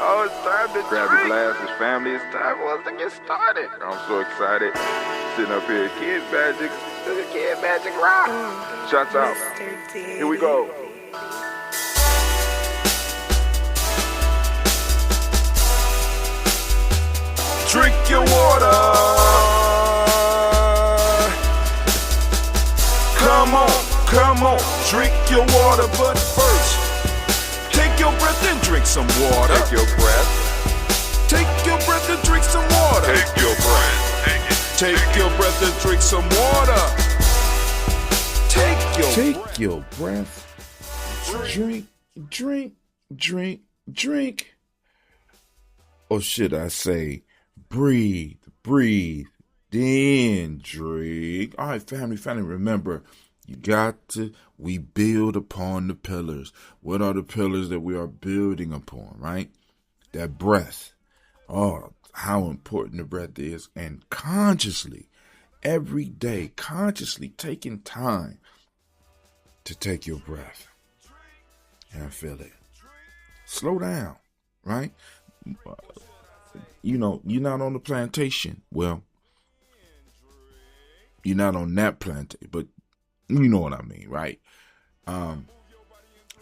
Oh, it's time to grab your glasses, family. It's time for us to get started. I'm so excited. Sitting up here, Kid Magic, Kid Magic Rock. Shots out. Here we go. Drink your water. Come on, drink your water, but first, take your breath and drink some water. Take your breath. Take your breath and drink some water. Take your breath. Take your breath and drink some water. Take your breath. Drink. Or should I say, breathe, then drink. All right, family, remember, we build upon the pillars. What are the pillars that we are building upon, right? That breath. Oh, how important the breath is. And consciously, every day, taking time to take your breath and feel it. Slow down, right? You know, you're not on the plantation. Well, you're not on that plantation, but you know what I mean, right?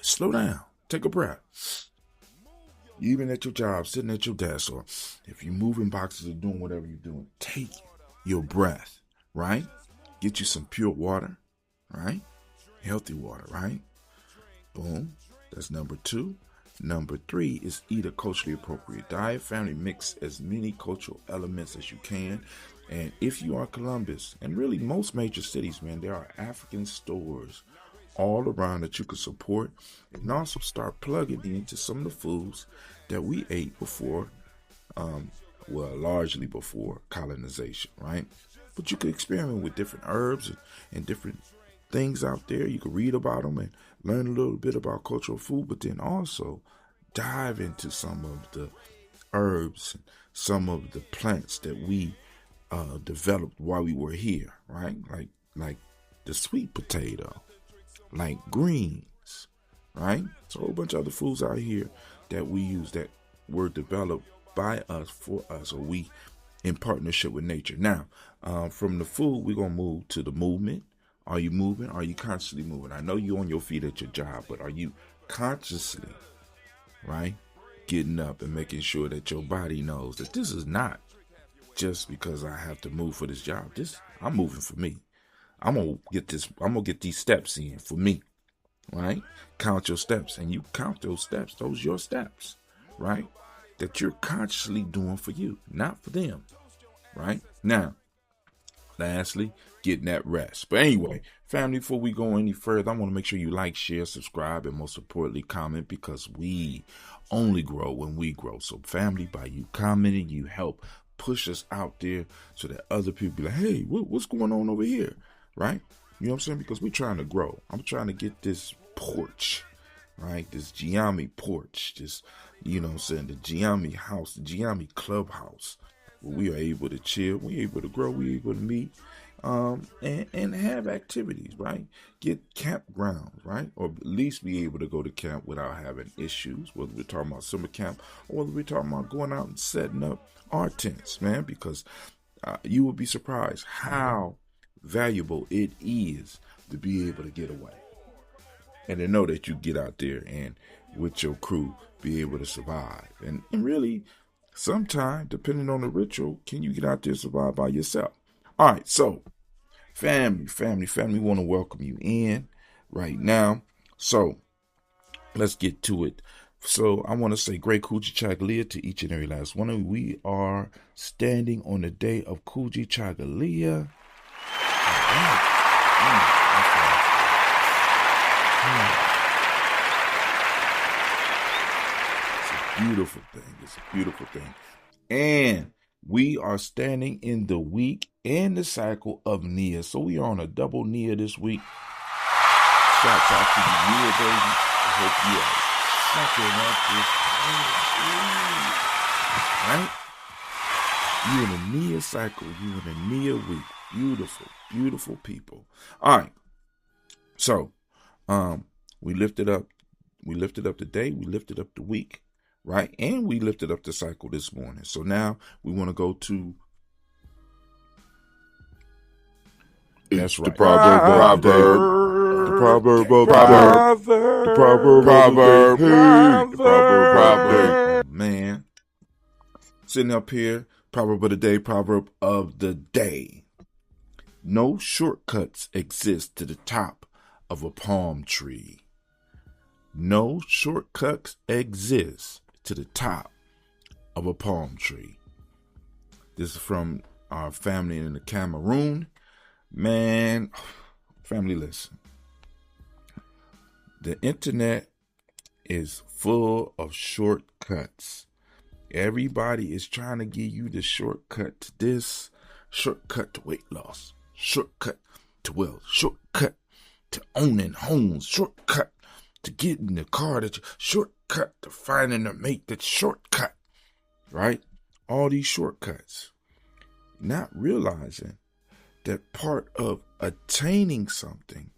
Slow down. Take a breath. Even at your job, sitting at your desk, or if you're moving boxes or doing whatever you're doing, take your breath, right? Get you some pure water, right? Healthy water, right? Boom. That's number 2. Number 3 is eat a culturally appropriate diet. Family, mix as many cultural elements as you can. And if you are Columbus, and really most major cities, man, there are African stores all around that you can support, and also start plugging into some of the foods that we ate before, largely before colonization, right? But you could experiment with different herbs and different things out there. You could read about them and learn a little bit about cultural food, but then also dive into some of the herbs and some of the plants that we developed while we were here, right? Like the sweet potato, like greens, right? So a whole bunch of other foods out here that we use that were developed by us, for us, or we in partnership with nature. Now, from the food, we're going to move to the movement. Are you moving? Are you consciously moving? I know you're on your feet at your job, but are you consciously, right, getting up and making sure that your body knows that this is not just because I have to move for this job. I'm moving for me. I'm gonna get these steps in for me, right? Count your steps, and you count those steps. Those are your steps, right? That you're consciously doing for you, not for them, right? Now, lastly, getting that rest. But anyway, family, before we go any further, I want to make sure you like, share, subscribe, and most importantly, comment, because we only grow when we grow. So family, by you commenting, you help push us out there so that other people be like, hey, what's going on over here, right? You know what I'm saying? Because we're trying to grow. I'm trying to get this porch, right? This Gye-nyame porch, this, you know what I'm saying, the Gye-nyame house, the Gye-nyame clubhouse, where we are able to chill, we're able to grow, we're able to meet, and have activities, right? Get campgrounds, right? Or at least be able to go to camp without having issues, whether we're talking about summer camp or whether we're talking about going out and setting up our tents, man, because you will be surprised how valuable it is to be able to get away and to know that you get out there and with your crew be able to survive. And really, sometimes, depending on the ritual, can you get out there and survive by yourself? All right, so family, we want to welcome you in right now. So let's get to it. So I want to say great Kujichagulia to each and every last one of you. We are standing on the day of Kujichagulia. It's a beautiful thing. It's a beautiful thing. And we are standing in the week and the cycle of Nia. So we are on a double Nia this week. Shouts out to the Nia baby. I hope you are right? You in a Nia cycle, you in a Nia week. Beautiful, beautiful people. All right. So, we lifted up the day, we lifted up the week, right? And we lifted up the cycle this morning. So now we want to go to, that's right, the proverb of the day. Man, sitting up here, proverb of the day. No shortcuts exist to the top of a palm tree. No shortcuts exist to the top of a palm tree. This is from our family in the Cameroon. Man, family, listen. The internet is full of shortcuts. Everybody is trying to give you the shortcut to this, shortcut to weight loss, shortcut to wealth, shortcut to owning homes, shortcut to getting the car, that shortcut to finding a mate, that shortcut, right? All these shortcuts. Not realizing that part of attaining something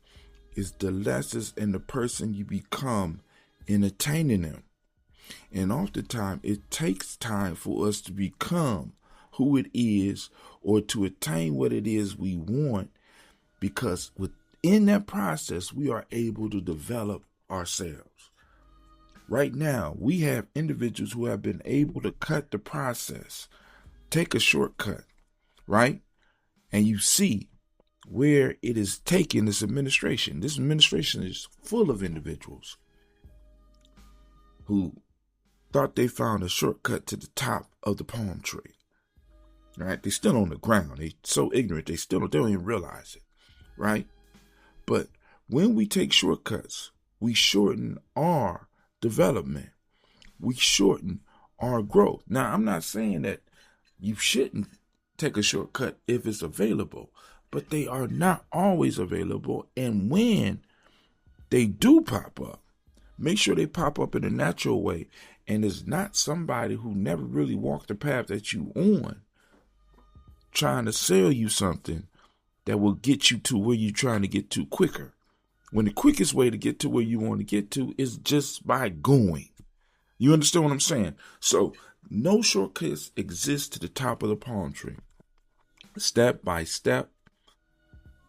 is the lessons and the person you become in attaining them. And oftentimes it takes time for us to become who it is or to attain what it is we want, because within that process we are able to develop ourselves. Right now, we have individuals who have been able to cut the process, take a shortcut, right? And you see where it is taking this administration. This administration is full of individuals who thought they found a shortcut to the top of the palm tree. Right? They're still on the ground. They're so ignorant, they don't even realize it. Right? But when we take shortcuts, we shorten our development. We shorten our growth. Now, I'm not saying that you shouldn't take a shortcut if it's available, but they are not always available. And when they do pop up, make sure they pop up in a natural way. And it's not somebody who never really walked the path that you on trying to sell you something that will get you to where you're trying to get to quicker. When the quickest way to get to where you want to get to is just by going. You understand what I'm saying? So no shortcuts exist to the top of the palm tree. Step by step,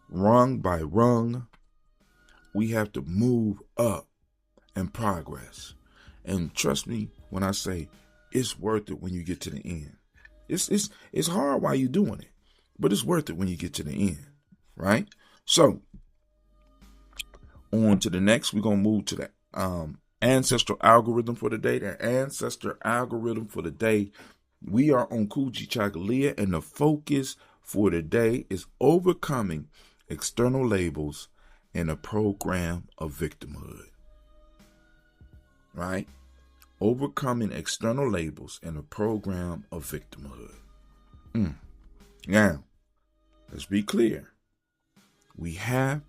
rung by rung, we have to move up and progress. And trust me when I say it's worth it when you get to the end. It's hard while you're doing it, but it's worth it when you get to the end, right? So on to the next, we're going to move to the ancestral algorithm for the day. The ancestor algorithm for the day, we are on Kujichagulia, and the focus for the day is overcoming external labels and a program of victimhood. Right? Overcoming external labels and a program of victimhood. Now, let's be clear. We have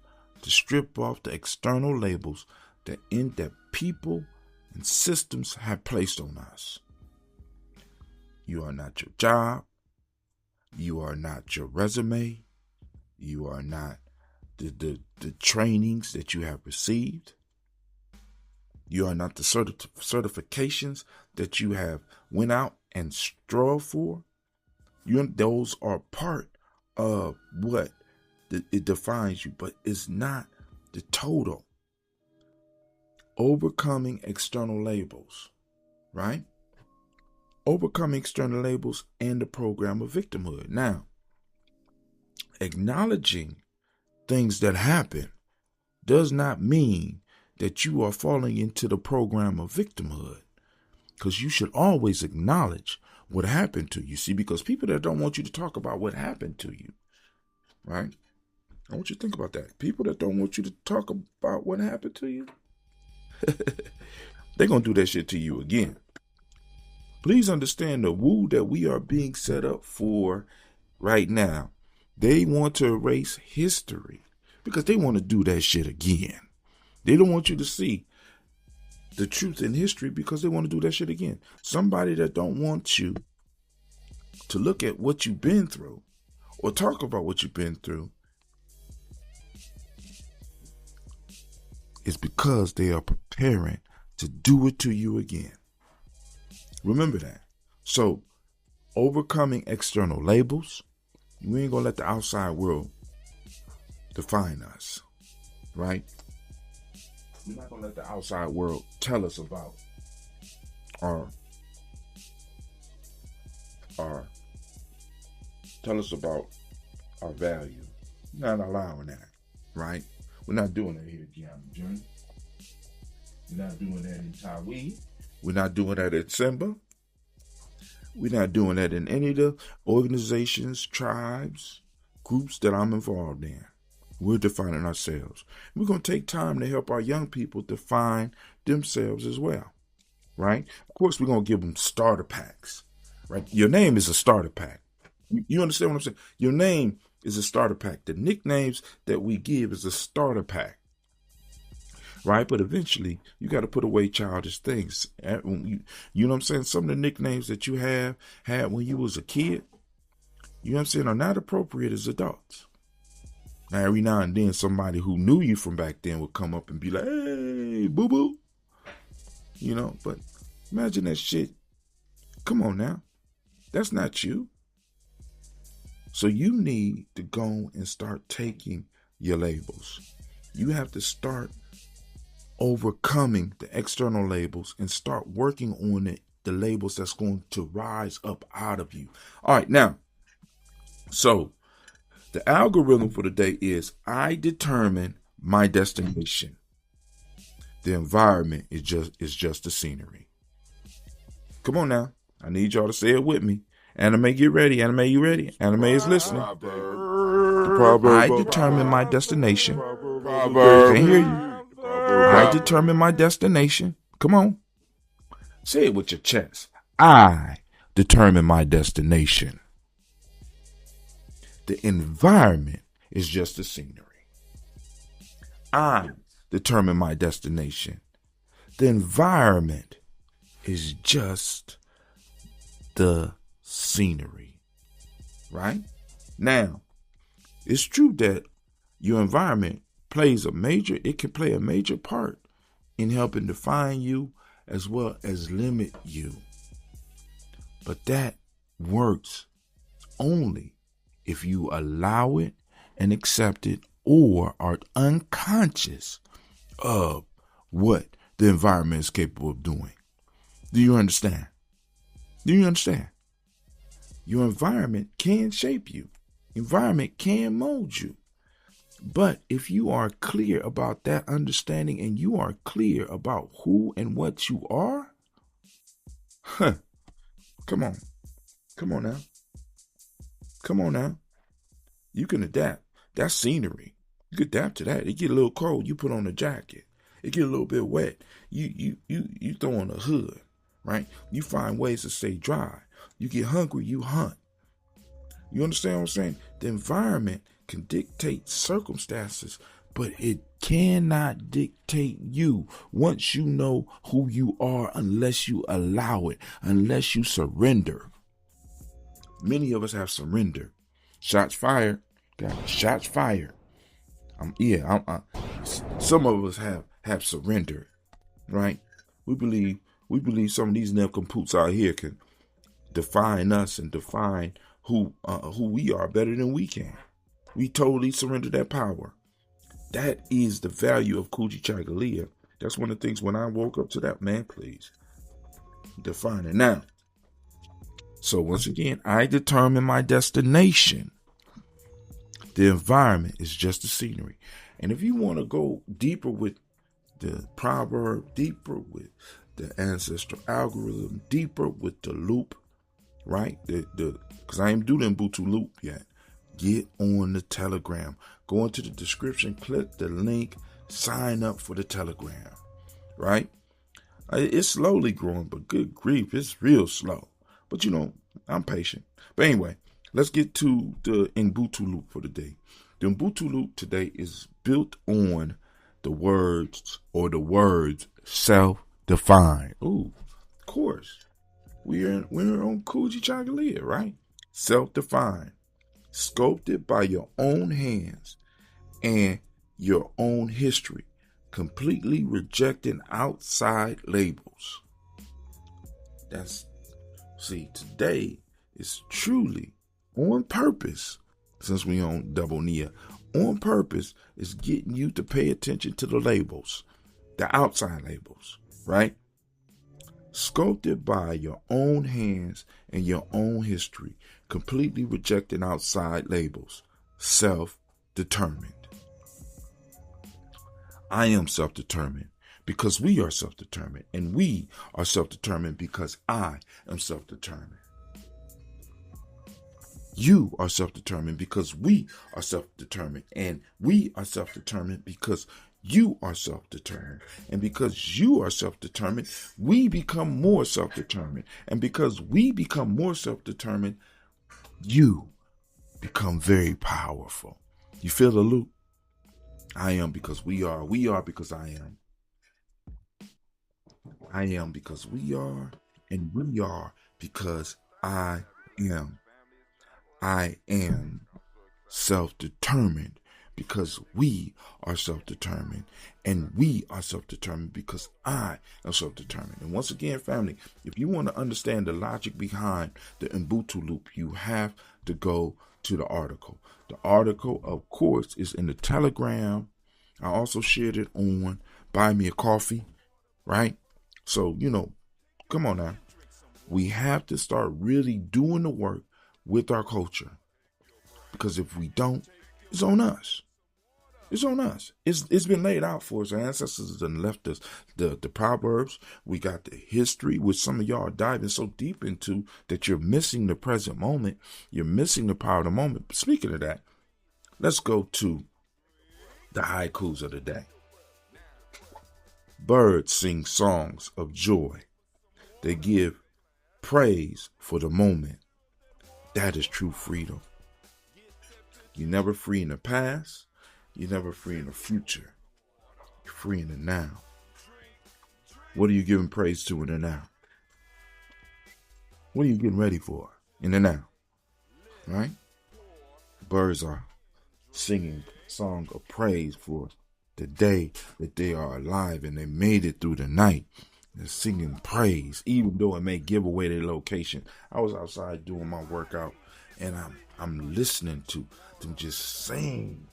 to strip off the external labels that people and systems have placed on us. You are not your job. You are not your resume. You are not the trainings that you have received. You are not the certifications that you have went out and strove for. Those are part of what it defines you, but it's not the total. Overcoming external labels, right? Overcoming external labels and the program of victimhood. Now, acknowledging things that happen does not mean that you are falling into the program of victimhood, because you should always acknowledge what happened to you. See, because people that don't want you to talk about what happened to you, right? I want you to think about that. People that don't want you to talk about what happened to you, they're going to do that shit to you again. Please understand the woo that we are being set up for right now. They want to erase history because they want to do that shit again. They don't want you to see the truth in history because they want to do that shit again. Somebody that don't want you to look at what you've been through or talk about what you've been through is because they are preparing to do it to you again. Remember that. So, overcoming external labels, we ain't gonna let the outside world define us, right? We're not gonna let the outside world tell us about our value. We're not allowing that, right? We're not doing that here at Gye-nyame. We're not doing that in Tawi. We're not doing that at Simba. We're not doing that in any of the organizations, tribes, groups that I'm involved in. We're defining ourselves. We're going to take time to help our young people define themselves as well, right? Of course, we're going to give them starter packs, right? Your name is a starter pack. You understand what I'm saying? Your name is a starter pack. The nicknames that we give is a starter pack, right? But eventually, you got to put away childish things. You know what I'm saying? Some of the nicknames that you had when you was a kid, you know what I'm saying, are not appropriate as adults. Now, every now and then, somebody who knew you from back then would come up and be like, hey, boo-boo. You know, but imagine that shit. Come on now. That's not you. So you need to go and start taking your labels. You have to start overcoming the external labels and start working on the labels that's going to rise up out of you. All right, now, so the algorithm for the day is I determine my destination. The environment is just the scenery. Come on now. I need y'all to say it with me. Anime, get ready. Anime, you ready? Anime is listening. I determine my destination. Can't hear you. I determine my destination. Come on. Say it with your chest. I determine my destination. The environment is just the scenery. I determine my destination. The environment is just the scenery. Right? Now, it's true that your environment can play a major part in helping define you as well as limit you. But that works only if you allow it and accept it or are unconscious of what the environment is capable of doing. Do you understand? Your environment can shape you. Environment can mold you. But if you are clear about that understanding and you are clear about who and what you are, come on now. You can adapt. That's scenery. You can adapt to that. It get a little cold, you put on a jacket. It get a little bit wet, you throw on a hood, right? You find ways to stay dry. You get hungry, you hunt. You understand what I'm saying? The environment can dictate circumstances, but it cannot dictate you once you know who you are unless you allow it, unless you surrender. Many of us have surrendered. Shots fired. Shots fired. Some of us have surrendered, right? We believe some of these nincompoops out here can define us and define who we are better than we can. We totally surrender that power. That is the value of Kujichagulia. That's one of the things when I woke up to that, man, please define it. Now, so once again, I determine my destination. The environment is just the scenery. And if you want to go deeper with the proverb, deeper with the ancestral algorithm, deeper with the loop, right? Because I ain't do the Ubuntu loop yet. Get on the Telegram. Go into the description, click the link, sign up for the Telegram, right? It's slowly growing, but good grief, it's real slow. But I'm patient. But anyway, let's get to the Ubuntu loop for the day. The Ubuntu loop today is built on the words self-define. Ooh, of course. We're on Kujichagulia, right? Self-define. Sculpted by your own hands and your own history. Completely rejecting outside labels. That's See, today is truly on purpose, since we on Double Nia, on purpose is getting you to pay attention to the labels, the outside labels, right? Sculpted by your own hands and your own history, completely rejecting outside labels, self-determined. I am self-determined because we are self-determined, and we are self-determined because I am self-determined. You are self-determined because we are self-determined, and we are self-determined because you are self-determined. And because you are self-determined, we become more self-determined. And because we become more self-determined, you become very powerful. You feel the loop? I am because we are. We are because I am. I am because we are. And we are because I am. I am self-determined because we are self-determined, and we are self-determined because I am self-determined. And once again, family, if you want to understand the logic behind the Ubuntu loop, you have to go to the article. The article, of course, is in the Telegram. I also shared it on Buy Me a Coffee, right? So, come on now. We have to start really doing the work with our culture, because if we don't, it's on us. It's on us. It's been laid out for us. Our ancestors have left us the proverbs. We got the history, which some of y'all are diving so deep into that you're missing the present moment. You're missing the power of the moment. But speaking of that, let's go to the haikus of the day. Birds sing songs of joy. They give praise for the moment. That is true freedom. You're never free in the past. You're never free in the future. You're free in the now. What are you giving praise to in the now? What are you getting ready for in the now? Right? Birds are singing a song of praise for the day that they are alive and they made it through the night. They're singing praise, even though it may give away their location. I was outside doing my workout, and I'm listening to them just sing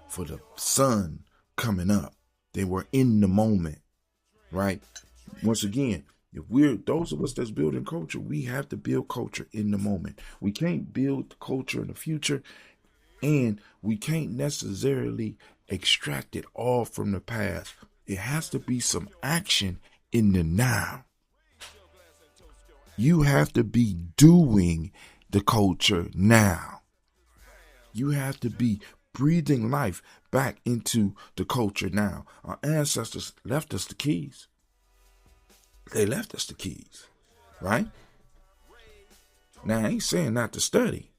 for the sun coming up. They were in the moment, right? Once again, if we're those of us that's building culture, we have to build culture in the moment. We can't build culture in the future, and we can't necessarily extract it all from the past. It has to be some action in the now. You have to be doing the culture now. You have to be breathing life back into the culture now. Our ancestors left us the keys. They left us the keys, right? Now, I ain't saying not to study.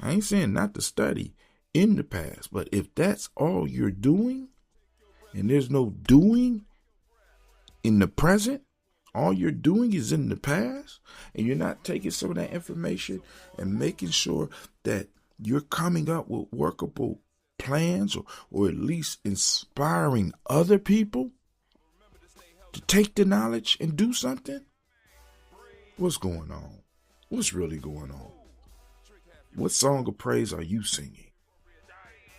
I ain't saying not to study in the past. But if that's all you're doing, and there's no doing in the present, all you're doing is in the past, and you're not taking some of that information and making sure that you're coming up with workable plans, or at least inspiring other people to take the knowledge and do something. What's going on? What's really going on? What song of praise are you singing?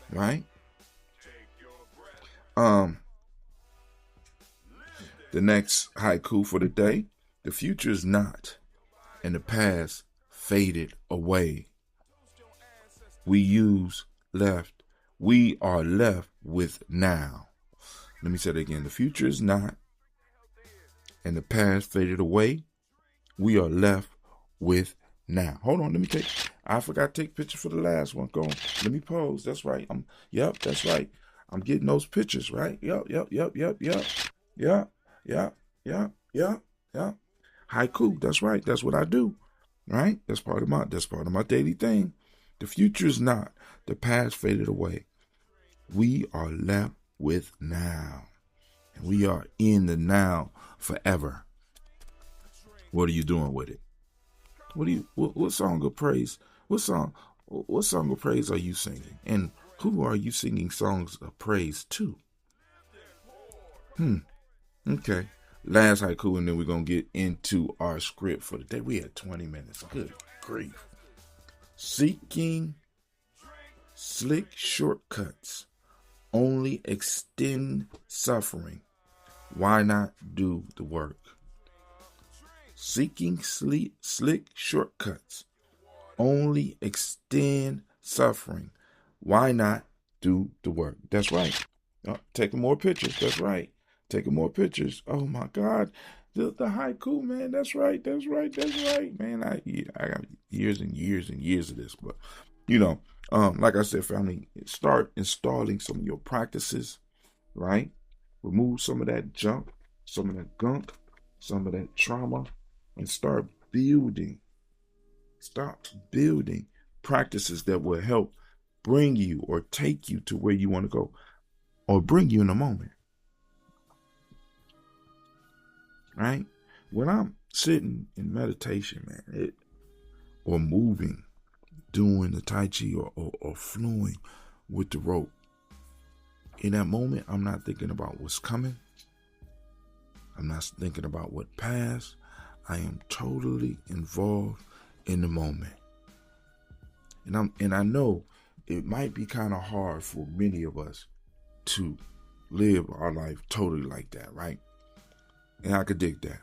Right? The next haiku for the day: the future is not, and the past faded away. We are left with now. Let me say it again. The future is not, and the past faded away. We are left with now. Hold on, I forgot to take pictures for the last one. Go on. Let me pose. That's right. That's right. I'm getting those pictures, right? Yep. Haiku, that's right. That's what I do. Right? That's part of my daily thing. The future is not. The past faded away. We are left with now. And we are in the now forever. What are you doing with it? What song of praise? What song of praise are you singing? And who are you singing songs of praise to? Okay. Last haiku, and then we're going to get into our script for the day. We had 20 minutes. Good grief. Seeking slick shortcuts only extend suffering. Why not do the work? Seeking slick shortcuts only extend suffering. Why not do the work? That's right. Taking more pictures. That's right. Taking more pictures. Oh my God. The haiku, man. That's right. Man, I got years and years and years of this. But, like I said, family, start installing some of your practices, right? Remove some of that junk, some of that gunk, some of that trauma, and start building. Stop building practices that will help bring you or take you to where you want to go, or bring you in a moment. Right? When I'm sitting in meditation, man, or moving, doing the Tai Chi or flowing with the rope, in that moment, I'm not thinking about what's coming. I'm not thinking about what passed. I am totally involved in the moment. And I know it might be kind of hard for many of us to live our life totally like that, right? And I could dig that.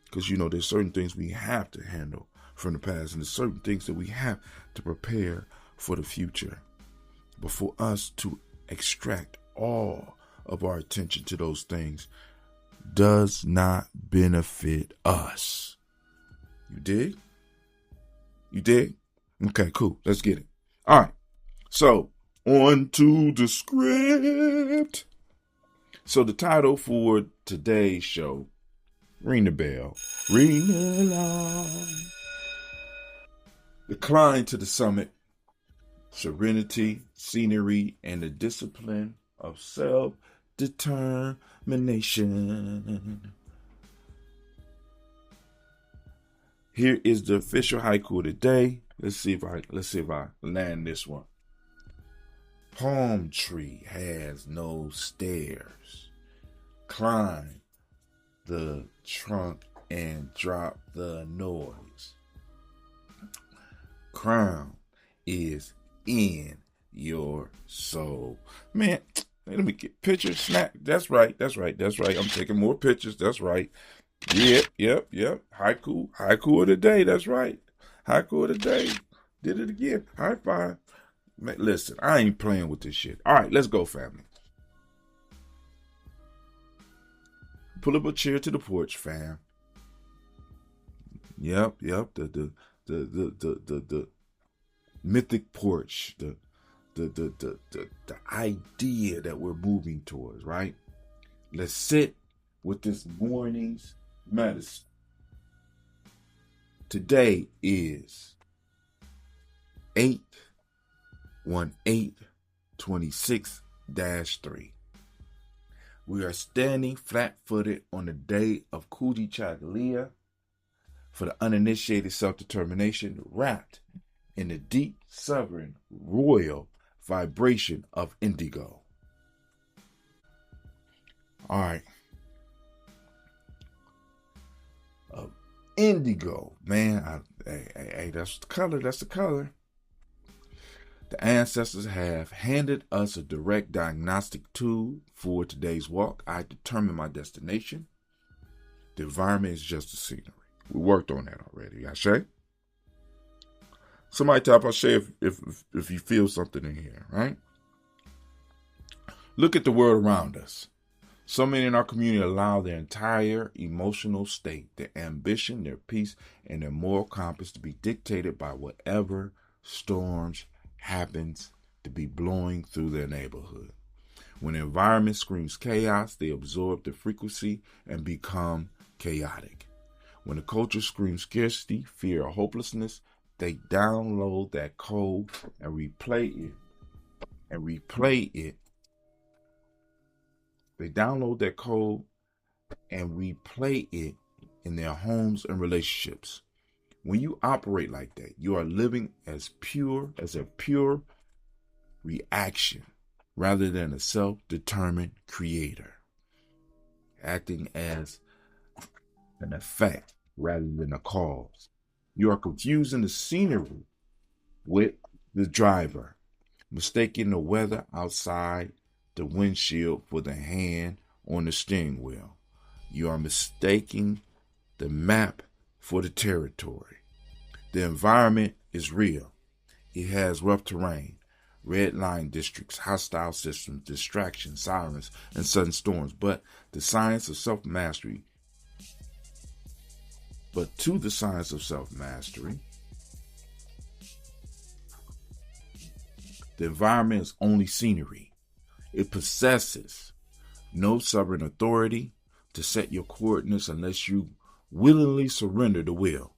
Because, there's certain things we have to handle from the past, and there's certain things that we have to prepare for the future. But for us to extract all of our attention to those things does not benefit us. You dig? You dig? Okay, cool. Let's get it. All right. So, on to the script. So, the title for today's show, ring the bell. Ring the alarm. The climb to the summit, serenity, scenery, and the discipline of self-determination. Here is the official haiku of the day. Let's see if I land this one. Palm tree has no stairs. Climb the trunk and drop the noise. Crown is in your soul. Man, let me get pictures. Snap. That's right. I'm taking more pictures. That's right. Yep. Haiku of the day. That's right. Haiku of the day. Did it again. High five. Man, listen, I ain't playing with this shit. All right, let's go, family. Pull up a chair to the porch, fam. Yep. The mythic porch. The idea that we're moving towards, right? Let's sit with this morning's medicine. Today is 8/18/26-3. We are standing flat-footed on the day of Kujichagulia for the uninitiated self-determination, wrapped in the deep, sovereign, royal vibration of Indigo. All right. Indigo, man. Hey, that's the color. The ancestors have handed us a direct diagnostic tool for today's walk. I determine my destination. The environment is just the scenery. We worked on that already. Ashe? Somebody type Ashe if you feel something in here, right? Look at the world around us. So many in our community allow their entire emotional state, their ambition, their peace, and their moral compass to be dictated by whatever storms happens to be blowing through their neighborhood. When the environment screams chaos, they absorb the frequency and become chaotic. When the culture screams scarcity, fear, or hopelessness, they download that code and replay it. They download that code and replay it in their homes and relationships. When you operate like that, you are living as a pure reaction rather than a self-determined creator. Acting as an effect rather than a cause. You are confusing the scenery with the driver, mistaking the weather outside the windshield for the hand on the steering wheel. You are mistaking the map for the territory. The environment is real. It has rough terrain, red line districts, hostile systems, distractions, sirens, and sudden storms. But to the science of self-mastery, the environment is only scenery. It possesses no sovereign authority to set your coordinates unless you willingly surrender the will.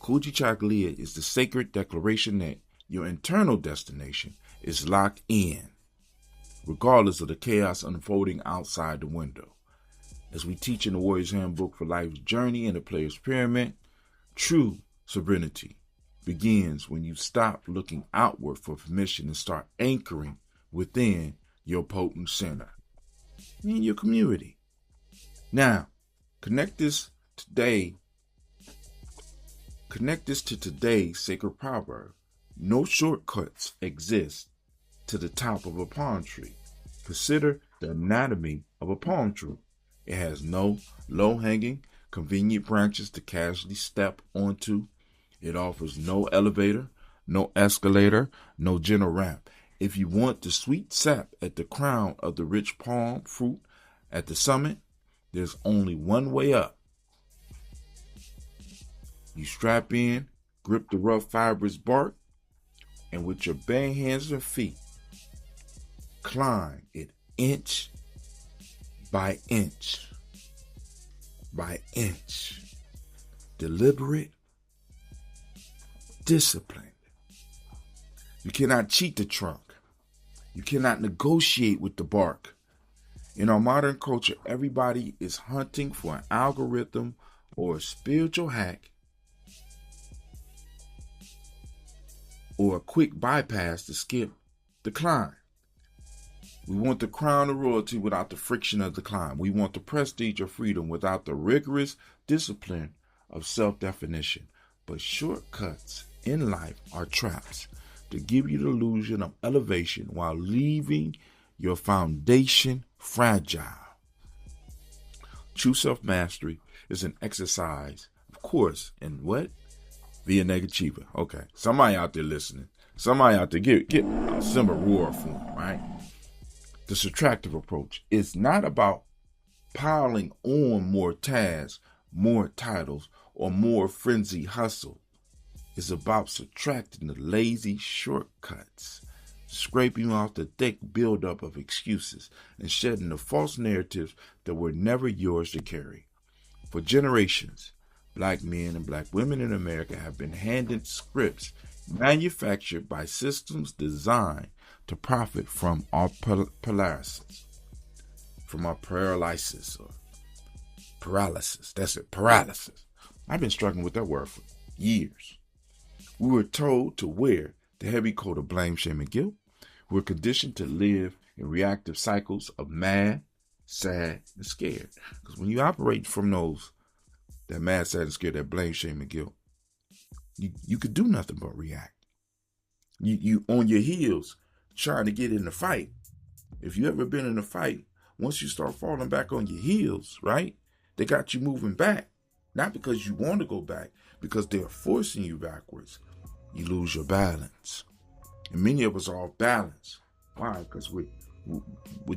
Kujichagulia is the sacred declaration that your internal destination is locked in, regardless of the chaos unfolding outside the window. As we teach in the Warrior's Handbook for Life's Journey and the Player's Pyramid, true sovereignty begins when you stop looking outward for permission and start anchoring within your potent center, in your community. Now, connect this to today's sacred proverb. No shortcuts exist to the top of a palm tree. Consider the anatomy of a palm tree. It has no low-hanging, convenient branches to casually step onto. It offers no elevator, no escalator, no gentle ramp. If you want the sweet sap at the crown of the rich palm fruit at the summit, there's only one way up. You strap in, grip the rough fibrous bark, and with your bare hands and feet, climb it inch by inch by inch. Deliberate, disciplined. You cannot cheat the trunk. You cannot negotiate with the bark. In our modern culture, everybody is hunting for an algorithm or a spiritual hack or a quick bypass to skip the climb. We want the crown of royalty without the friction of the climb. We want the prestige of freedom without the rigorous discipline of self-definition. But shortcuts in life are traps to give you the illusion of elevation while leaving your foundation fragile. True self-mastery is an exercise, of course, in what? Via Negativa. Okay, somebody out there listening. Somebody out there get a simple roar for them, right? The subtractive approach is not about piling on more tasks, more titles, or more frenzied hustle. It's about subtracting the lazy shortcuts, scraping off the thick buildup of excuses, and shedding the false narratives that were never yours to carry. For generations, Black men and Black women in America have been handed scripts manufactured by systems designed to profit from our paralysis. That's it, paralysis. I've been struggling with that word for years. We were told to wear the heavy coat of blame, shame, and guilt. We're conditioned to live in reactive cycles of mad, sad, and scared. Because when you operate from that mad, sad, and scared, that blame, shame, and guilt, you could do nothing but react. You on your heels trying to get in the fight. If you ever been in a fight, once you start falling back on your heels, right? They got you moving back. Not because you want to go back, because they're forcing you backwards. You lose your balance. And many of us are off balance. Why? Because we're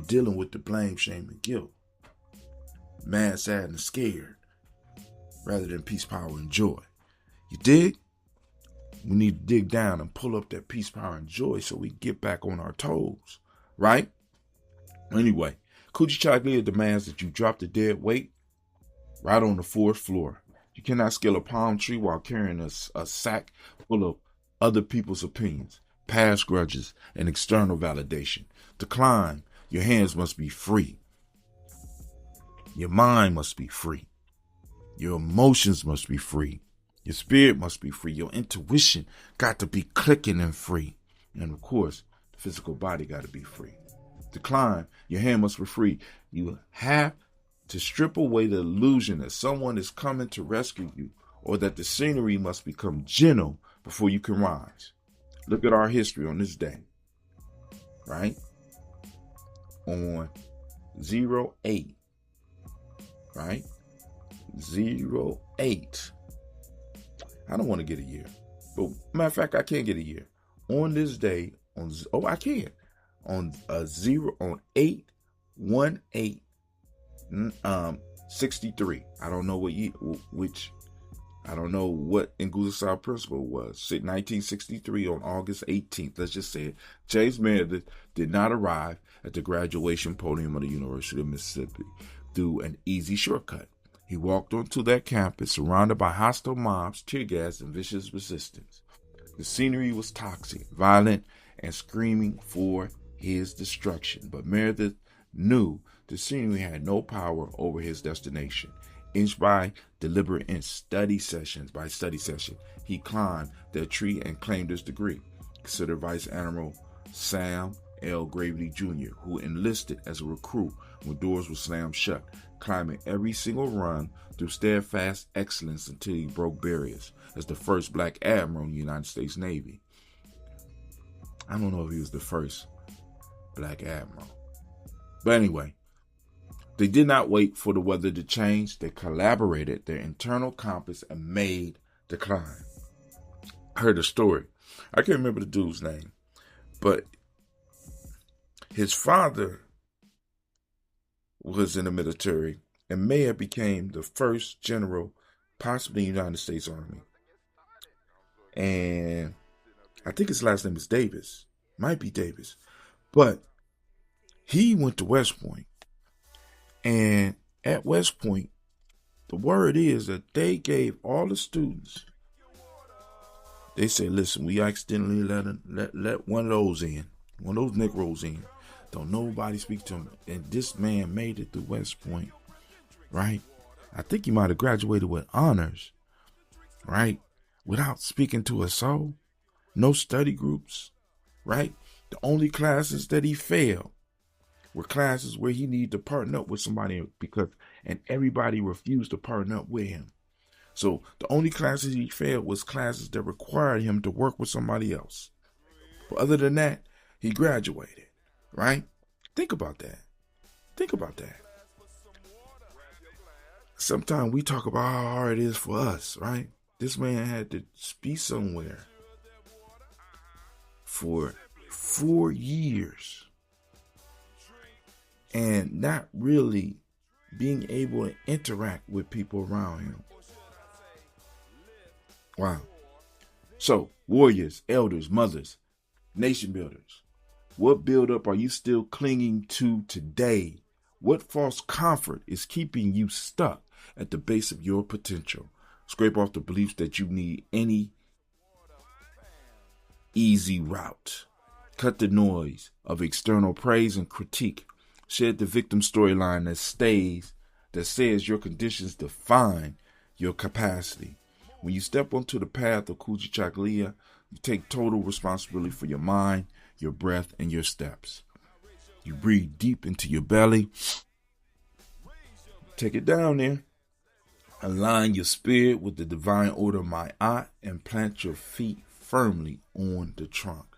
dealing with the blame, shame, and guilt. Mad, sad, and scared. Rather than peace, power, and joy. You dig? We need to dig down and pull up that peace, power, and joy so we get back on our toes. Right? Anyway, Kujichagulia demands that you drop the dead weight right on the fourth floor. You cannot scale a palm tree while carrying a sack full of other people's opinions, past grudges, and external validation. To climb, your hands must be free. Your mind must be free. Your emotions must be free. Your spirit must be free. Your intuition got to be clicking and free. And of course, the physical body got to be free. To climb, your hand must be free. You have to strip away the illusion that someone is coming to rescue you or that the scenery must become gentle before you can rise. Look at our history on this day, right? On 08, right? 08. I don't want to get a year, but matter of fact, I can't get a year. On this day, I can. On 8/18, 63. I don't know what year, I don't know what Nguzo principle was. 1963 on August 18th. Let's just say it. James Meredith did not arrive at the graduation podium of the University of Mississippi through an easy shortcut. He walked onto that campus surrounded by hostile mobs, tear gas, and vicious resistance. The scenery was toxic, violent, and screaming for his destruction. But Meredith knew the scenery had no power over his destination. Inch by deliberate and study session, he climbed that tree and claimed his degree. Consider Vice Admiral Sam L. Gravely Jr., who enlisted as a recruit when doors were slammed shut, climbing every single run through steadfast excellence until he broke barriers as the first black admiral in the United States Navy. I don't know if he was the first black admiral. But anyway, they did not wait for the weather to change. They collaborated their internal compass and made the climb. I heard a story. I can't remember the dude's name, but his father was in the military and may have became the first general, possibly in the United States Army. And I think his last name is Davis. Might be Davis. But he went to West Point. And at West Point, the word is that they gave all the students, they said, listen, we accidentally let one of those in, one of those Negroes in. Don't nobody speak to him. And this man made it through West Point, right? I think he might have graduated with honors, right? Without speaking to a soul. No study groups, right? The only classes that he failed were classes where he needed to partner up with somebody and everybody refused to partner up with him. So the only classes he failed was classes that required him to work with somebody else. But other than that, he graduated, right? Think about that. Think about that. Sometimes we talk about how hard it is for us, right? This man had to be somewhere for 4 years and not really being able to interact with people around him. Wow. So, warriors, elders, mothers, nation builders, what buildup are you still clinging to today? What false comfort is keeping you stuck at the base of your potential? Scrape off the beliefs that you need any easy route. Cut the noise of external praise and critique. Shed the victim storyline that says your conditions define your capacity. When you step onto the path of Kujichagulia, you take total responsibility for your mind, your breath, and your steps. You breathe deep into your belly. Take it down there. Align your spirit with the divine order of my eye and plant your feet firmly on the trunk.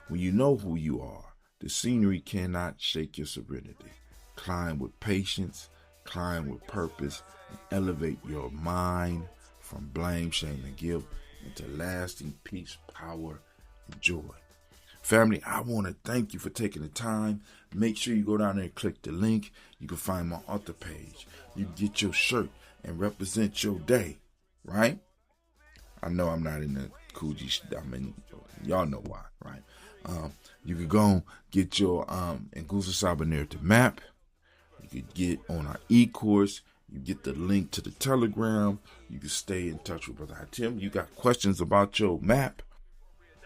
When you know who you are, the scenery cannot shake your serenity. Climb with patience, climb with purpose, and elevate your mind from blame, shame, and guilt into lasting peace, power, and joy. Family, I want to thank you for taking the time. Make sure you go down there and click the link. You can find my author page. You can get your shirt and represent your day, right? I know I'm not in the y'all know why, right? You can go and get your Nguzo narrative map. You can get on our e-course. You get the link to the Telegram. You can stay in touch with Brother Haatim. You got questions about your map,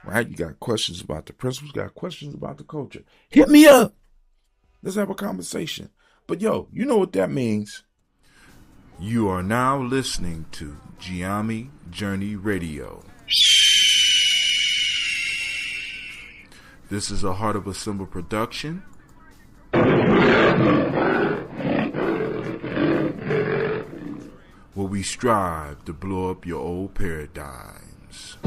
right? You got questions about the principles. You got questions about the culture. Hit me up. Let's have a conversation. But yo, you know what that means. You are now listening to Gye-nyame Journey Radio. This is a Heart of a Symbol production. where we strive to blow up your old paradigms.